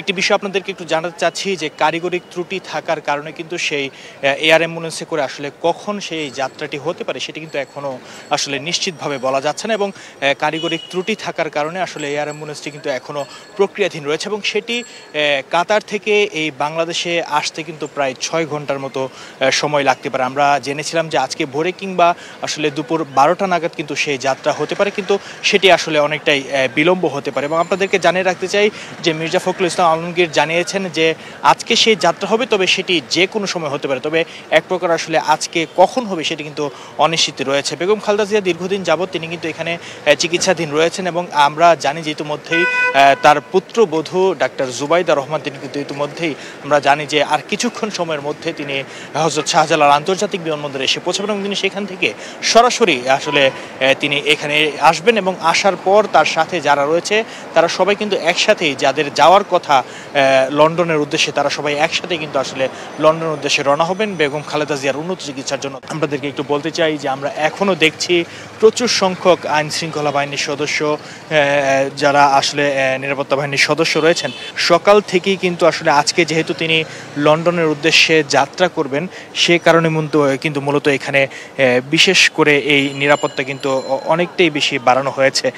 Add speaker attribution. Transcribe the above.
Speaker 1: একটি বিষয় আপনাদেরকে একটু জানাতে চাচ্ছি যে কারিগরিক ত্রুটি থাকার কারণে কিন্তু সেই এয়ার অ্যাম্বুলেন্সে করে আসলে কখন সেই যাত্রাটি হতে পারে সেটি কিন্তু এখনো আসলে নিশ্চিতভাবে বলা যাচ্ছে না এবং কারিগরিক ত্রুটি থাকার কারণে আসলে এয়ার অ্যাম্বুলেন্সটি কিন্তু এখনো প্রক্রিয়াধীন রয়েছে এবং সেটি কাতার থেকে এই বাংলাদেশে আসতে কিন্তু প্রায় ৬ ঘন্টার মতো সময় লাগতে পারে। আমরা জেনেছিলাম যে আজকে ভোরে কিংবা আসলে দুপুর ১২টা নাগাদ কিন্তু সেই যাত্রা হতে পারে, কিন্তু সেটি আসলে অনেকটাই বিলম্ব হতে পারে এবং আপনাদেরকে জানিয়ে রাখতে চাই যে মির্জা ফখরুল ইসলাম আলমগীর জানিয়েছেন যে আজকে সেই যাত্রা হবে, তবে সেটি যে কোনো সময় হতে পারে, তবে এক প্রকার আসলে আজকে কখন হবে সেটি কিন্তু অনিশ্চিত রয়েছে। বেগম খালেদা জিয়া দীর্ঘদিন যাবৎ তিনি কিন্তু এখানে চিকিৎসাধীন রয়েছেন এবং আমরা জানি যে ইতিমধ্যেই তার পুত্রবধূ ডাক্তার জুবাইদা রহমান তিনি কিন্তু ইতিমধ্যেই আমরা জানি যে আর কিছুক্ষণ সময়ের মধ্যে তিনি হযরত শাহজালাল আন্তর্জাতিক বিমানবন্দরে এসে পৌঁছাবেন এবং তিনি সেখান থেকে সরাসরি আসলে তিনি এখানে আসবেন এবং আসার পর তার সাথে যারা রয়েছে তারা সবাই কিন্তু একসাথেই, যাদের যাওয়ার কথা লন্ডনের উদ্দেশ্যে, তারা সবাই একসাথে কিন্তু আসলে লন্ডনের উদ্দেশ্যে রওনা হবেন বেগম খালেদা জিয়ার উন্নত চিকিৎসার জন্য। আপনাদেরকে একটু বলতে চাই যে আমরা এখনও দেখছি প্রচুর সংখ্যক আইন শৃঙ্খলা বাহিনীর সদস্য, যারা আসলে নিরাপত্তা বাহিনীর সদস্য রয়েছেন, সকাল থেকেই কিন্তু আসলে আজকে যেহেতু তিনি লন্ডনের উদ্দেশ্যে যাত্রা করবেন সে কারণে কিন্তু মূলত এখানে বিশেষ করে এই নিরাপত্তা কিন্তু অনেকটাই বেশি বাড়ানো হয়েছে।